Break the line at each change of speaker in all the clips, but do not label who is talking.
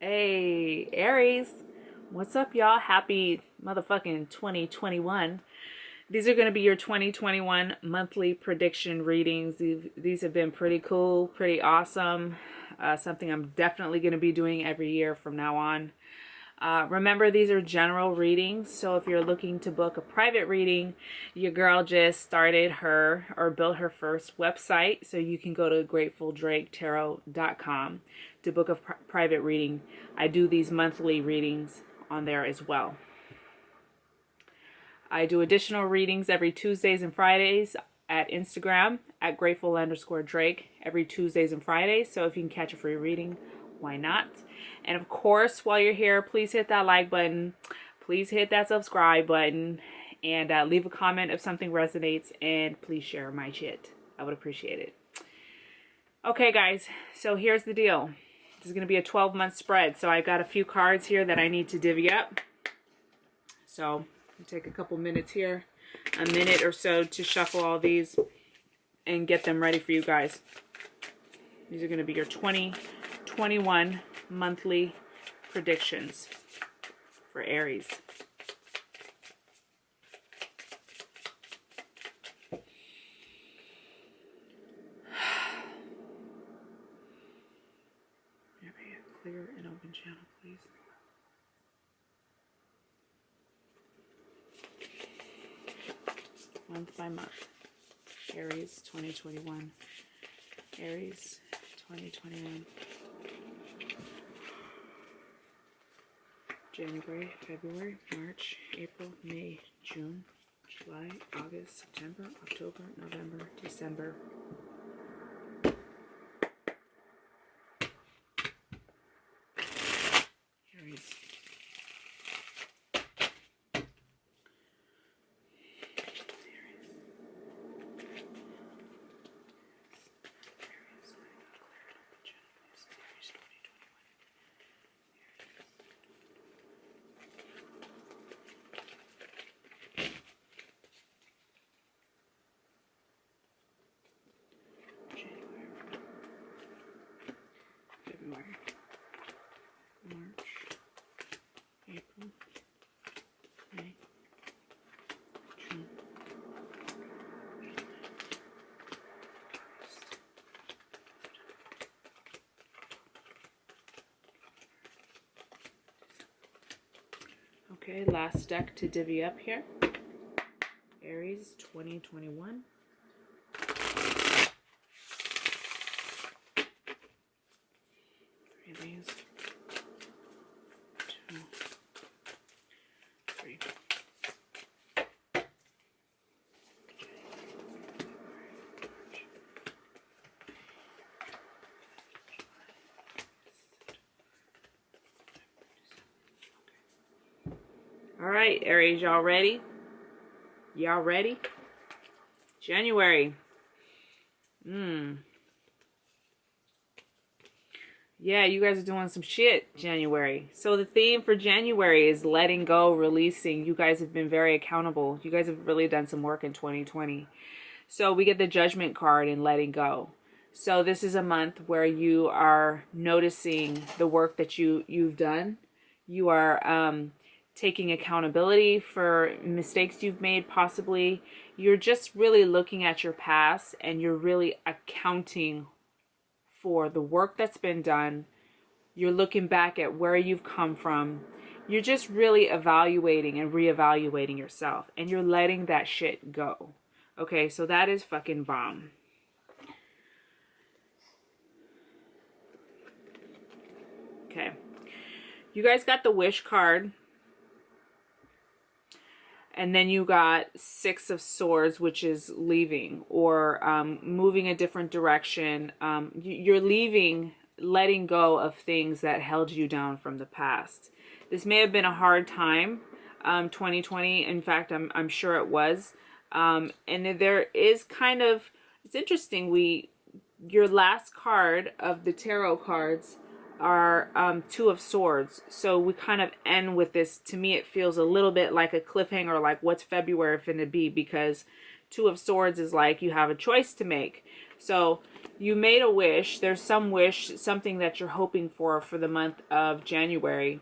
Hey, Aries. What's up, y'all? Happy motherfucking 2021. These are going to be your 2021 monthly prediction readings. These have been pretty cool, pretty awesome. Something I'm definitely going to be doing every year from now on. Remember, these are general readings, so if you're looking to book a private reading, your girl just started her or built her first website, so you can go to gratefuldraketarot.com to book a private reading. I do these monthly readings on there as well. I do additional readings every Tuesdays and Fridays at Instagram at grateful_Drake every Tuesdays and Fridays, so if you can catch a free reading, why not? And of course, while you're here, please hit that like button, please hit that subscribe button, and leave a comment if something resonates, and please share my shit. I would appreciate it. Okay, guys, so here's the deal. This is going to be a 12-month spread, so I've got a few cards here that I need to divvy up. So I'll take a couple minutes here, a minute or so to shuffle all these and get them ready for you guys. These are going to be your 2021 monthly predictions for Aries. Clear and open channel, please. Month by month. Aries 2021. Aries 2021. January, February, March, April, May, June, July, August, September, October, November, December. Aries. February, March, April, May, June, okay, last deck to divvy up here. Aries 2021. These 2, 3. All right, Aries, y'all ready? Y'all ready? January. Yeah, you guys are doing some shit, January. So the theme for January is letting go, releasing. You guys have been very accountable. You guys have really done some work in 2020. So we get the Judgment card in letting go. So this is a month where you are noticing the work that you've done. You are taking accountability for mistakes you've made, possibly. You're just really looking at your past and you're really accounting for the work that's been done. You're looking back at where you've come from. You're just really evaluating and reevaluating yourself, and you're letting that shit go. Okay, so that is fucking bomb. Okay, you guys got the Wish card, and then you got 6 of Swords, which is leaving or moving a different direction. You're leaving, letting go of things that held you down from the past. This may have been a hard time, 2020. In fact, I'm sure it was. And there is kind of, it's interesting. Your last card of the tarot cards are 2 of Swords. So we kind of end with this. To me, it feels a little bit like a cliffhanger, like what's February finna be, because 2 of Swords is like you have a choice to make. So You made a wish. There's some wish, something that you're hoping for the month of January,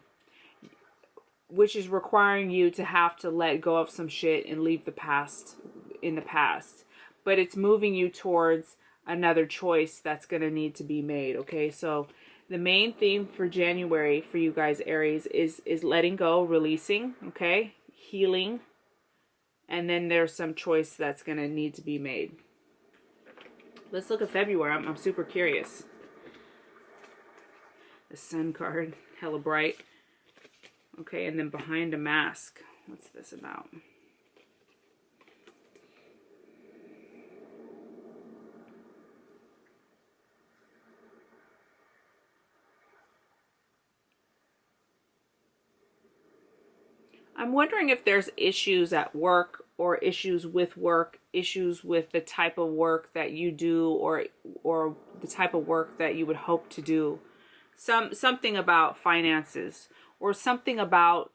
which is requiring you to have to let go of some shit and leave the past in the past. But it's moving you towards another choice that's going to need to be made, okay? So the main theme for January for you guys, Aries, is letting go, releasing, okay? Healing. And then there's some choice that's going to need to be made. Let's look at February. I'm super curious. The Sun card, hella bright. Okay, and then behind a mask. What's this about? I'm wondering if there's issues at work or issues with the type of work that you do or the type of work that you would hope to do. Something about finances or something about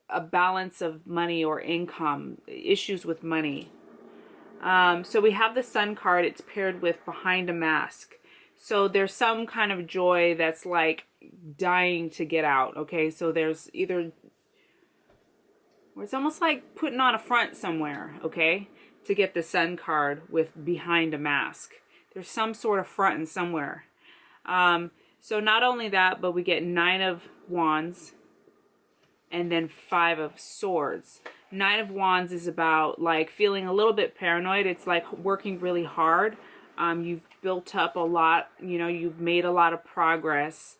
a balance of money or income, issues with money. So we have the Sun card. It's paired with behind a mask. So there's some kind of joy that's like dying to get out. Okay, so there's either... or it's almost like putting on a front somewhere, okay, to get the Sun card with behind a mask. There's some sort of front and somewhere. So not only that, but we get 9 of Wands and then 5 of Swords. 9 of Wands is about like feeling a little bit paranoid. It's like working really hard. You've built up a lot, you know, you've made a lot of progress.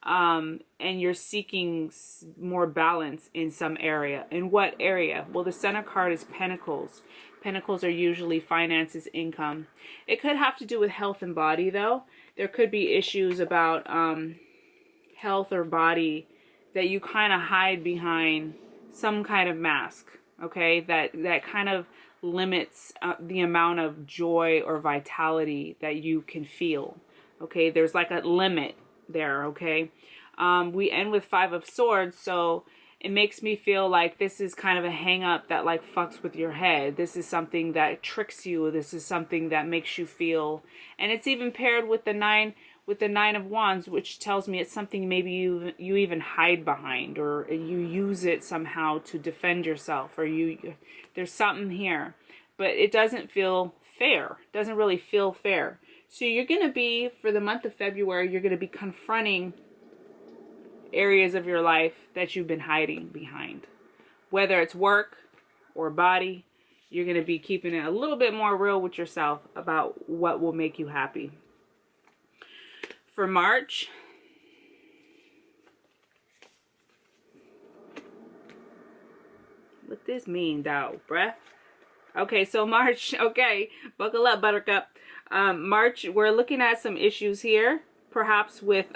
And you're seeking more balance in some area. In what area? Well, the Center card is Pentacles. Pentacles are usually finances, income. It could have to do with health and body, though. There could be issues about health or body that you kind of hide behind some kind of mask, okay? That kind of limits the amount of joy or vitality that you can feel, okay? There's like a limit there, okay? We end with 5 of Swords, so it makes me feel like this is kind of a hang up that like fucks with your head. This is something that tricks you. This is something that makes you feel, and it's even paired with the 9 of Wands, which tells me it's something maybe you even hide behind, or you use it somehow to defend yourself, or there's something here, but it doesn't feel fair. It doesn't really feel fair. So you're going to be, for the month of February, you're going to be confronting areas of your life that you've been hiding behind. Whether it's work or body, you're going to be keeping it a little bit more real with yourself about what will make you happy. For March, what this mean, though, bruh? Okay, so March, okay, buckle up, buttercup. March, we're looking at some issues here, perhaps with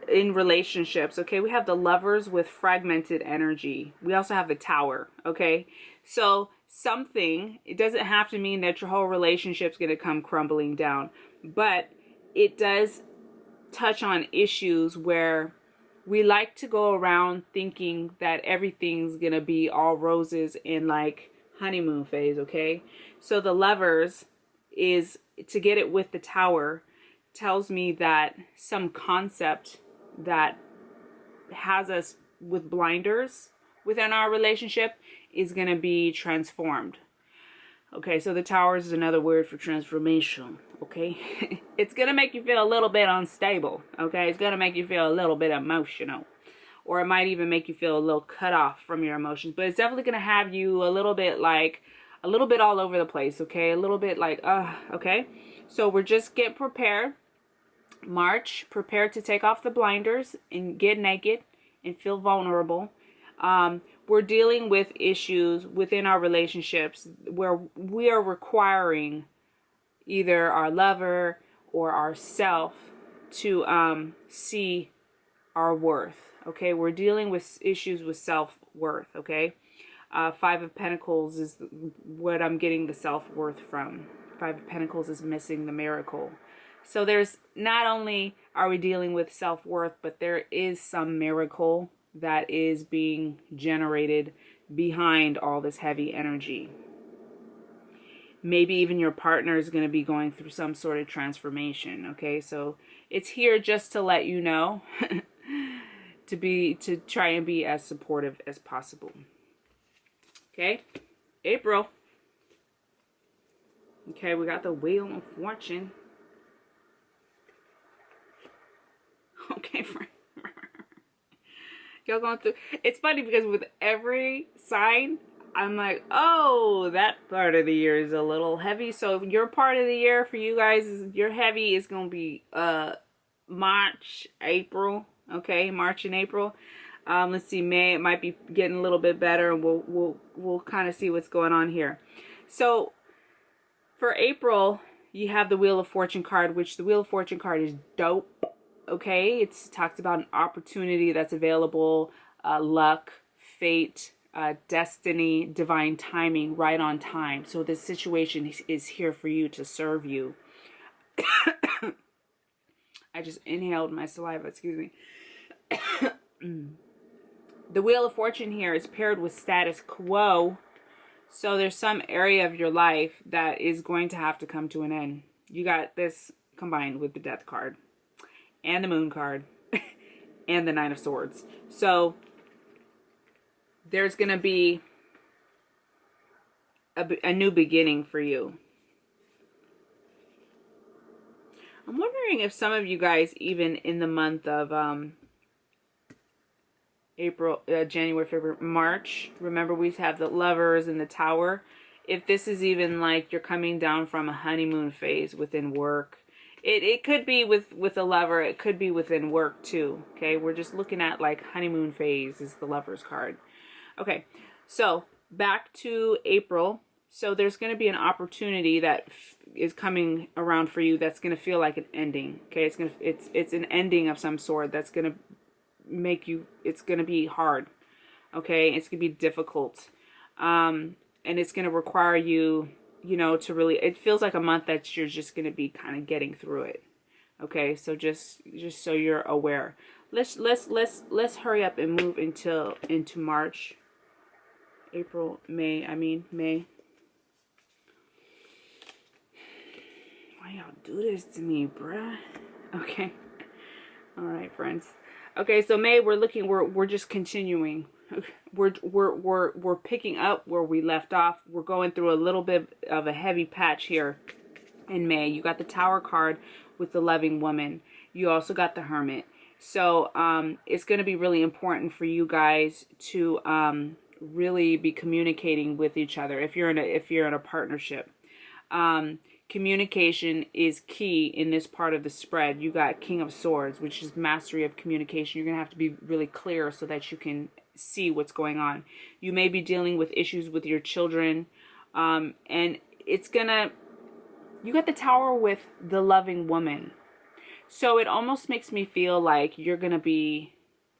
in relationships. Okay, we have the Lovers with fragmented energy. We also have the Tower. Okay, so something, it doesn't have to mean that your whole relationship's going to come crumbling down, but it does touch on issues where we like to go around thinking that everything's going to be all roses in like honeymoon phase. Okay, so the Lovers is, to get it with the Tower, tells me that some concept that has us with blinders within our relationship is going to be transformed. Okay, so the Tower is another word for transformation. Okay, it's going to make you feel a little bit unstable. Okay, it's going to make you feel a little bit emotional, or it might even make you feel a little cut off from your emotions, but it's definitely going to have you a little bit all over the place. Okay, a little bit like okay, so we're just get prepared. March, prepare to take off the blinders and get naked and feel vulnerable. We're dealing with issues within our relationships where we are requiring either our lover or ourself to see our worth. Okay, we're dealing with issues with self-worth. Okay, 5 of Pentacles is what I'm getting the self-worth from. 5 of Pentacles is missing the miracle. So there's, not only are we dealing with self-worth, but there is some miracle that is being generated behind all this heavy energy. Maybe even your partner is going to be going through some sort of transformation. Okay, so it's here just to let you know to try and be as supportive as possible. Okay, April. Okay, we got the Wheel of Fortune. Okay, friend. Y'all going through. It's funny because with every sign, I'm like, oh, that part of the year is a little heavy. So your part of the year for you guys, your heavy is gonna be March, April. Okay, March and April. Let's see, May, it might be getting a little bit better, and we'll kind of see what's going on here. So for April, you have the Wheel of Fortune card, which the Wheel of Fortune card is dope. Okay, it talks about an opportunity that's available, luck, fate, destiny, divine timing, right on time. So this situation is here for you to serve you. I just inhaled my saliva, excuse me. The Wheel of Fortune here is paired with status quo. So there's some area of your life that is going to have to come to an end. You got this combined with the Death card and the Moon card and the Nine of Swords. So there's going to be a new beginning for you. I'm wondering if some of you guys, even in the month of April, January, February, March, remember we have the Lovers and the Tower. If this is even like you're coming down from a honeymoon phase within work, it could be with a lover. It could be within work too. Okay, we're just looking at like honeymoon phase is the Lovers card. Okay, so back to April. So there's going to be an opportunity that is coming around for you that's going to feel like an ending. Okay, it's an ending of some sort that's going to make you, it's going to be hard. Okay, it's going to be difficult. And it's going to require you, to really, it feels like a month that you're just going to be kind of getting through it. Okay, so just so you're aware. Let's hurry up and move into March. May. Why y'all do this to me, bruh? Okay. All right, friends. Okay, so May, we're just continuing. We're picking up where we left off. We're going through a little bit of a heavy patch here in May. You got the Tower card with the loving woman. You also got the Hermit. So it's going to be really important for you guys to really be communicating with each other if you're in a partnership. Communication is key in this part of the spread. You got King of Swords, which is mastery of communication. You're going to have to be really clear so that you can see what's going on. You may be dealing with issues with your children. And you got the Tower with the loving woman. So it almost makes me feel like you're going to be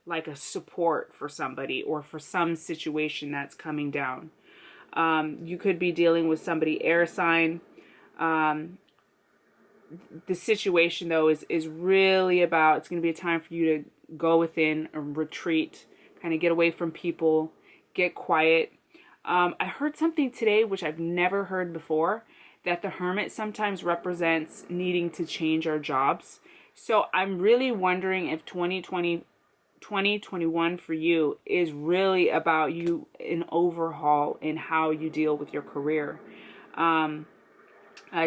like a support for somebody or for some situation that's coming down. You could be dealing with somebody air sign. The situation though is really about, it's going to be a time for you to go within a retreat, kind of get away from people, get quiet. I heard something today which I've never heard before, that the Hermit sometimes represents needing to change our jobs. So I'm really wondering if 2021 for you is really about you an overhaul in how you deal with your career. I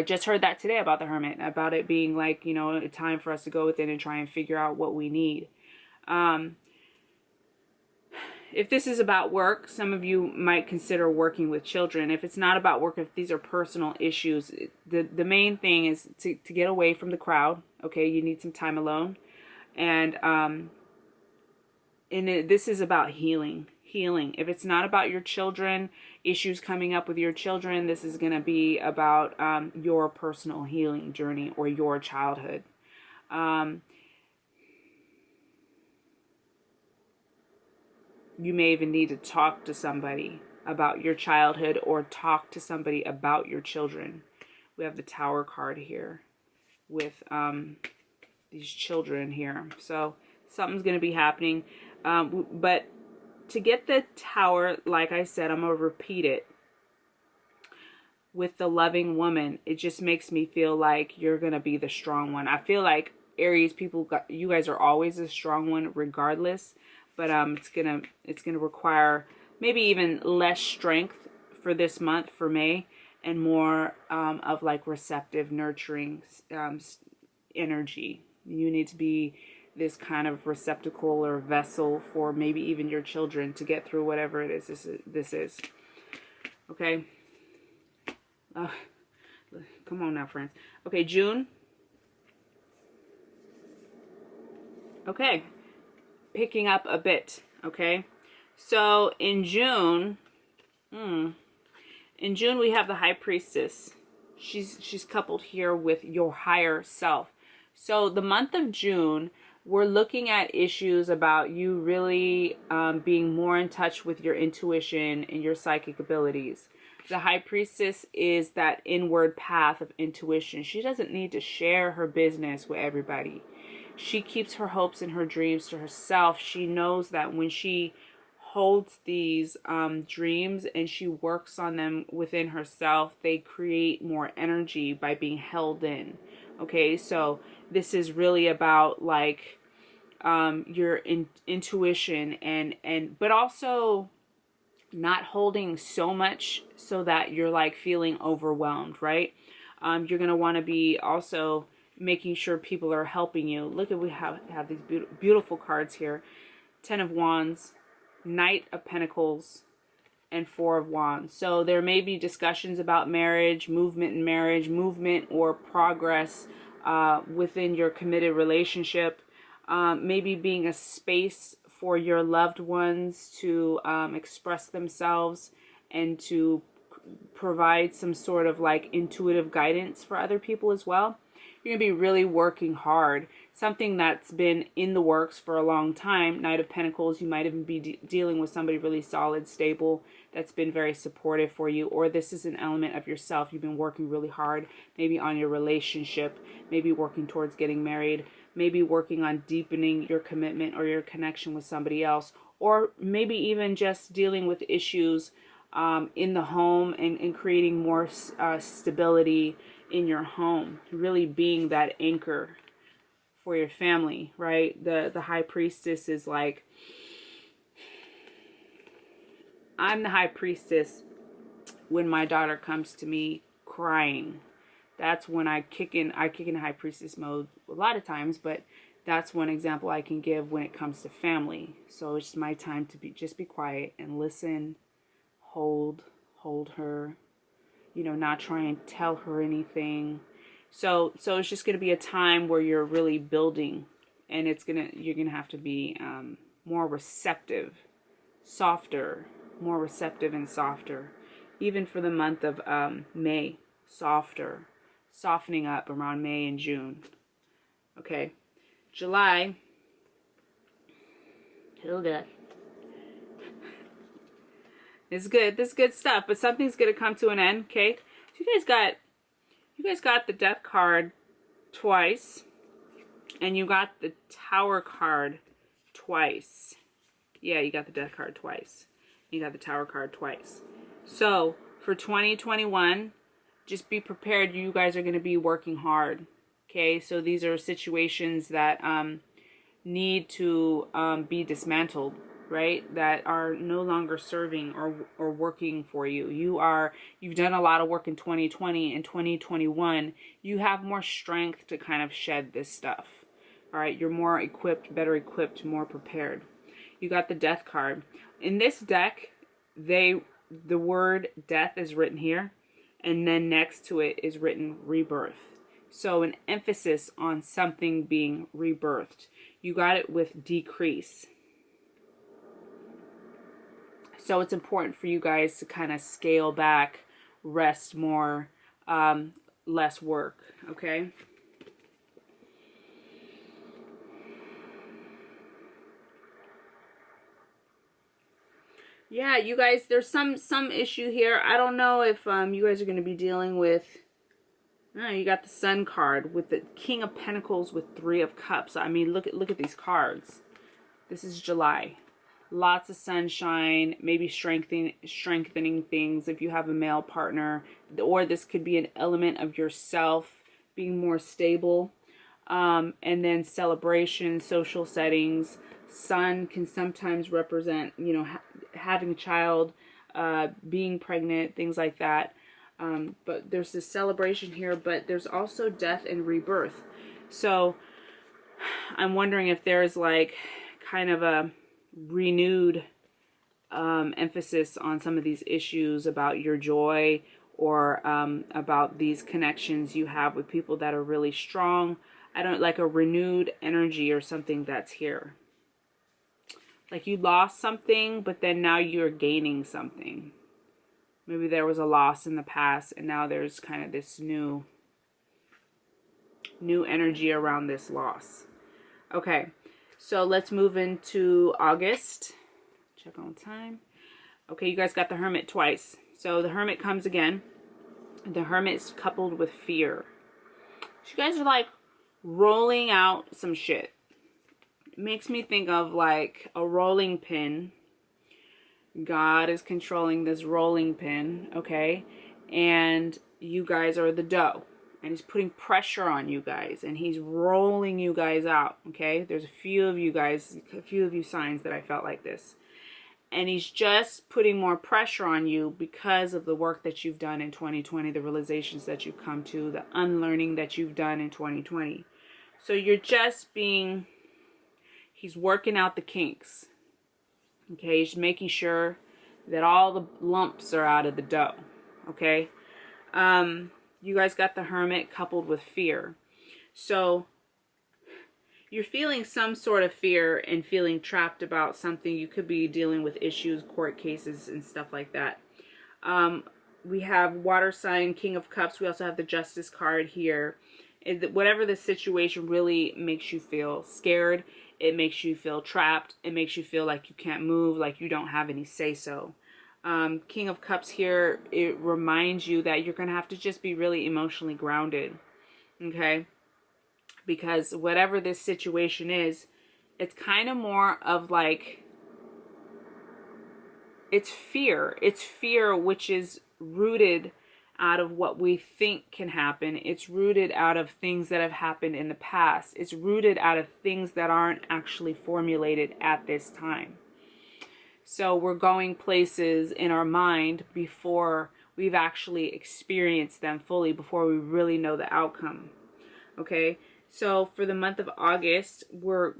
just heard that today about the Hermit, about it being like, a time for us to go within and try and figure out what we need. If this is about work, some of you might consider working with children. If it's not about work, if these are personal issues, the main thing is to get away from the crowd. Okay, you need some time alone. And this is about healing. If it's not about your children, issues coming up with your children, this is going to be about your personal healing journey or your childhood. You may even need to talk to somebody about your childhood or talk to somebody about your children. We have the Tower card here with these children here. So something's going to be happening. But to get the Tower, like I said, I'm going to repeat it. with the loving woman, it just makes me feel like you're going to be the strong one. I feel like Aries people, you guys are always a strong one regardless, but it's going to require maybe even less strength for this month, for May, and more of like receptive, nurturing energy. You need to be this kind of receptacle or vessel for maybe even your children to get through whatever it is this is. Okay. Come on now, friends. Okay, June. Okay. Picking up a bit. Okay. So in June, we have the High Priestess. She's coupled here with your higher self. So the month of June, we're looking at issues about you really being more in touch with your intuition and your psychic abilities. The High Priestess is that inward path of intuition. She doesn't need to share her business with everybody. She keeps her hopes and her dreams to herself. She knows that when she holds these dreams and she works on them within herself, they create more energy by being held in. Okay, so this is really about like your intuition and but also not holding so much so that you're like feeling overwhelmed, right? You're going to want to be also making sure people are helping you. Look at, we have these beautiful cards here. 10 of Wands, Knight of Pentacles, and 4 of Wands. So there may be discussions about marriage, movement or progress within your committed relationship. Maybe being a space for your loved ones to express themselves and to provide some sort of like intuitive guidance for other people as well. You're going to be really working hard. Something that's been in the works for a long time. Knight of Pentacles, you might even be dealing with somebody really solid, stable, that's been very supportive for you. Or this is an element of yourself. You've been working really hard, maybe on your relationship, maybe working towards getting married, maybe working on deepening your commitment or your connection with somebody else, or maybe even just dealing with issues in the home and creating more stability in your home, really being that anchor for your family, right? The High Priestess is like, I'm the High Priestess when my daughter comes to me crying. That's when I kick in High Priestess mode a lot of times, but that's one example I can give when it comes to family. So it's my time to just be quiet and listen, hold her, not try and tell her anything. So it's just going to be a time where you're really building, and you're going to have to be more receptive, more receptive and softer, even for the month of May, softening up around May and June. Okay, July, oh good. It's good. This is good stuff, but something's gonna come to an end. Okay, so you guys got the Death card twice, and you got the Tower card twice. Yeah, you got the Death card twice. You got the Tower card twice. So for 2021, just be prepared. You guys are going to be working hard. Okay, so these are situations that need to be dismantled, right? That are no longer serving or working for you. You've done a lot of work in 2020 and 2021. You have more strength to kind of shed this stuff. All right, you're more equipped, better equipped, more prepared. You got the Death card. In this deck, the word death is written here, and then next to it is written rebirth. So an emphasis on something being rebirthed. You got it with decrease. So it's important for you guys to kind of scale back, rest more, less work, okay? Yeah, you guys, there's some issue here. I don't know if you guys are going to be dealing with... you got the Sun card with the King of Pentacles with 3 of Cups. I mean, look at these cards. This is July. lots of sunshine, maybe strengthening things if you have a male partner, or this could be an element of yourself being more stable. And then celebration, social settings. Sun can sometimes represent, you know, having a child, being pregnant, things like that. But there's this celebration here, but there's also death and rebirth. So I'm wondering if there's like kind of a renewed emphasis on some of these issues about your joy, or about these connections you have with people that are really strong. I don't like a renewed energy or something that's here. Like you lost something, but then now you're gaining something. Maybe there was a loss in the past, and now there's kind of this new energy around this loss. Okay, so let's move into August. Check on time. Okay, you guys got the Hermit twice. So the Hermit comes again. The Hermit is coupled with fear. So you guys are like rolling out some shit. It makes me think of like a rolling pin. God is controlling this rolling pin, okay? And you guys are the dough. And he's putting pressure on you guys. And he's rolling you guys out, okay? There's a few of you guys, a few of you signs that I felt like this. And he's just putting more pressure on you because of the work that you've done in 2020, the realizations that you've come to, the unlearning that you've done in 2020. So you're just being, he's working out the kinks. Okay, he's making sure that all the lumps are out of the dough. Okay, you guys got the Hermit coupled with fear. So you're feeling some sort of fear and feeling trapped about something. You could be dealing with issues, court cases, and stuff like that. We have water sign, King of Cups. We also have the Justice card here. Whatever the situation really makes you feel scared, it makes you feel trapped, it makes you feel like you can't move, like you don't have any say-so. King of Cups here, it reminds you that you're going to have to just be really emotionally grounded, okay? Because whatever this situation is, it's kind of more of like, it's fear. It's fear which is rooted out of what we think can happen. It's rooted out of things that have happened in the past. It's rooted out of things that aren't actually formulated at this time. So we're going places in our mind before we've actually experienced them fully, before we really know the outcome. Okay? So for the month of August, we're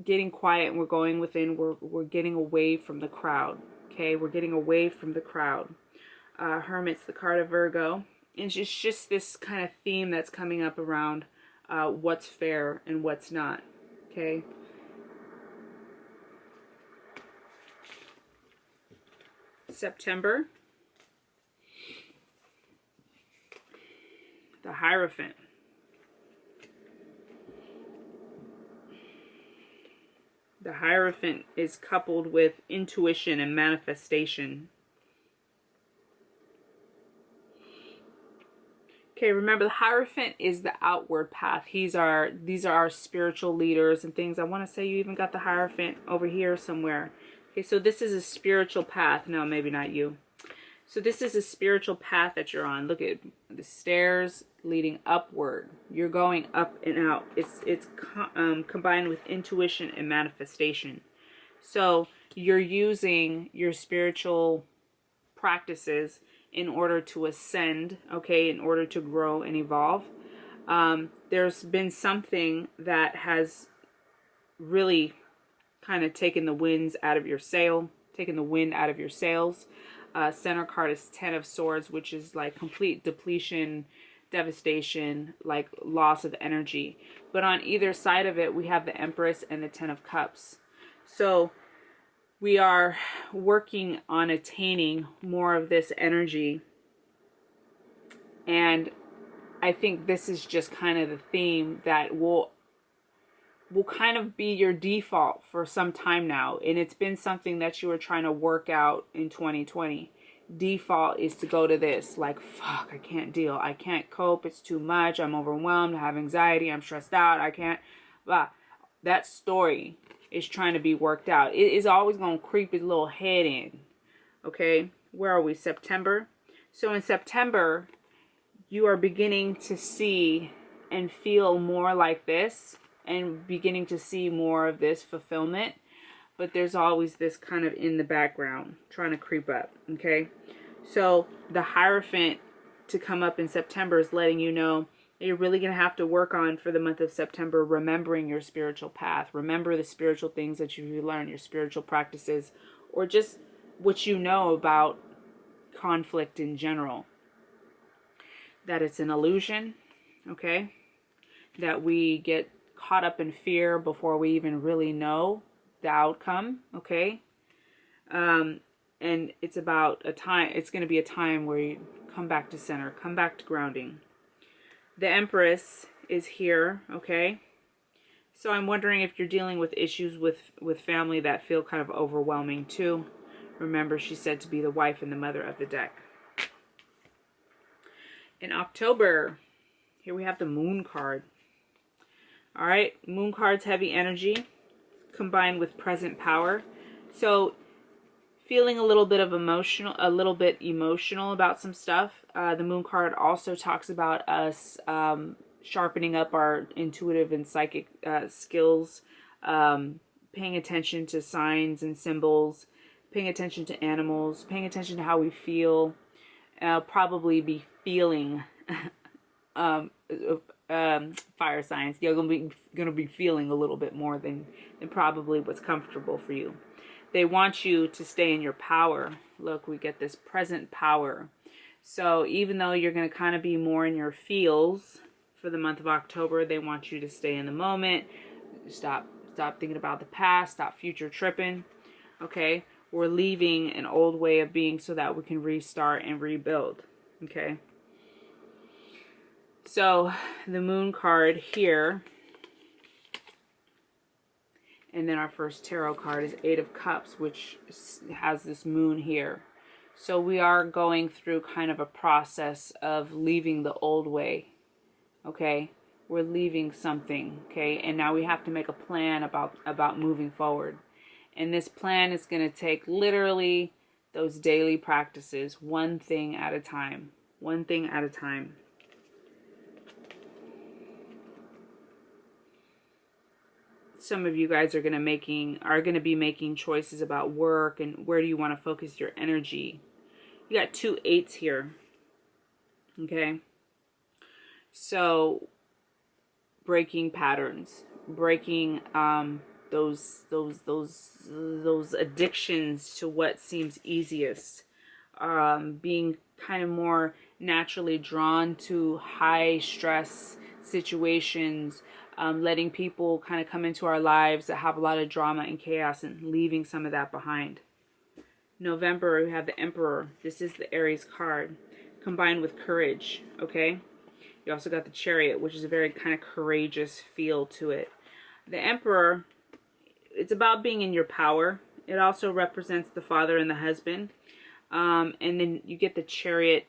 getting quiet and we're going within. We're getting away from the crowd. Okay? We're getting away from the crowd. Hermit's the card of Virgo. And it's just this kind of theme that's coming up around what's fair and what's not. Okay? September. The Hierophant. The Hierophant is coupled with intuition and manifestation. Okay, remember the Hierophant is the outward path. These are our spiritual leaders and things. I want to say you even got the Hierophant over here somewhere. Okay, so this is a spiritual path. No, maybe not you. So this is a spiritual path that you're on. Look at the stairs leading upward. You're going up and out. It's combined with intuition and manifestation. So you're using your spiritual practices in order to ascend, okay, in order to grow and evolve. There's been something that has really kind of taken the wind out of your sails. Center card is Ten of Swords, which is like complete depletion, devastation, like loss of energy. But on either side of it, we have the Empress and the Ten of Cups. So we are working on attaining more of this energy. And I think this is just kind of the theme that will kind of be your default for some time now. And it's been something that you were trying to work out in 2020. Default is to go to this, like, fuck, I can't deal. I can't cope. It's too much. I'm overwhelmed. I have anxiety. I'm stressed out. I can't. Blah. That story is trying to be worked out. It is always going to creep its little head in. Okay, where are we? September. So in September, you are beginning to see and feel more like this, and beginning to see more of this fulfillment. But there's always this kind of in the background trying to creep up. Okay, so the Hierophant to come up in September is letting you know that you're really going to have to work on, for the month of September, remembering your spiritual path. Remember the spiritual things that you learn, your spiritual practices, or just what you know about conflict in general. That it's an illusion, okay? That we get caught up in fear before we even really know the outcome, okay? And it's about a time, it's going to be a time where you come back to center, come back to grounding. The Empress is here, okay? So I'm wondering if you're dealing with issues with family that feel kind of overwhelming too. Remember, she's said to be the wife and the mother of the deck. In October, here we have the Moon card. All right, Moon card's heavy energy combined with present power. So feeling a little bit emotional about some stuff. The Moon card also talks about us sharpening up our intuitive and psychic skills, paying attention to signs and symbols, paying attention to animals, paying attention to how we feel. Probably be feeling fire signs. You're gonna be feeling a little bit more than probably what's comfortable for you. They want you to stay in your power. Look, we get this present power. So even though you're going to kind of be more in your feels for the month of October, they want you to stay in the moment. Stop thinking about the past. Stop future tripping. Okay? We're leaving an old way of being so that we can restart and rebuild. Okay? So the Moon card here, and then our first tarot card is Eight of Cups, which has this moon here. So we are going through kind of a process of leaving the old way, okay? We're leaving something, okay? And now we have to make a plan about moving forward. And this plan is going to take literally those daily practices, one thing at a time. One thing at a time. Some of you guys are going to be making choices about work and where do you want to focus your energy. You got 2 8s here. Okay? So breaking patterns, breaking those addictions to what seems easiest, being kind of more naturally drawn to high stress situations, letting people kind of come into our lives that have a lot of drama and chaos, and leaving some of that behind. November, we have the Emperor. This is the Aries card, combined with courage, okay? You also got the Chariot, which is a very kind of courageous feel to it. The Emperor, it's about being in your power. It also represents the father and the husband. And then you get the Chariot.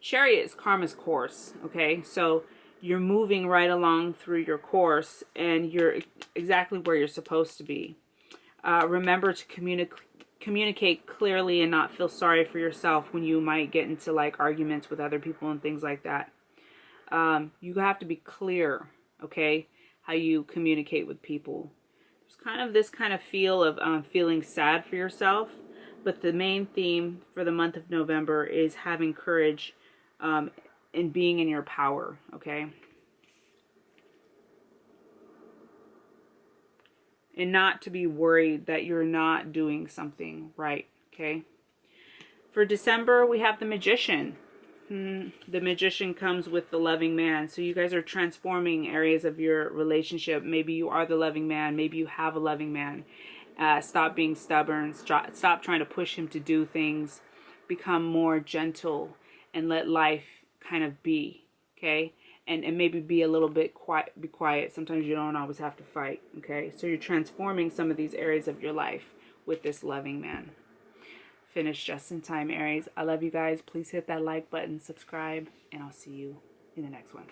Chariot is karma's course, okay? So you're moving right along through your course, and you're exactly where you're supposed to be. Remember to communicate clearly and not feel sorry for yourself when you might get into like arguments with other people and things like that. You have to be clear, okay, how you communicate with people. There's kind of this kind of feel of feeling sad for yourself, but the main theme for the month of November is having courage and being in your power, okay? And not to be worried that you're not doing something right, okay? For December, we have the Magician. The Magician comes with the loving man. So you guys are transforming areas of your relationship. Maybe you are the loving man. Maybe you have a loving man. Stop being stubborn. Stop trying to push him to do things. Become more gentle and let life kind of be, okay? And maybe be a little bit quiet. Be quiet. Sometimes you don't always have to fight, okay? So you're transforming some of these areas of your life with this loving man. Finish just in time, Aries. I love you guys. Please hit that like button, subscribe, and I'll see you in the next one.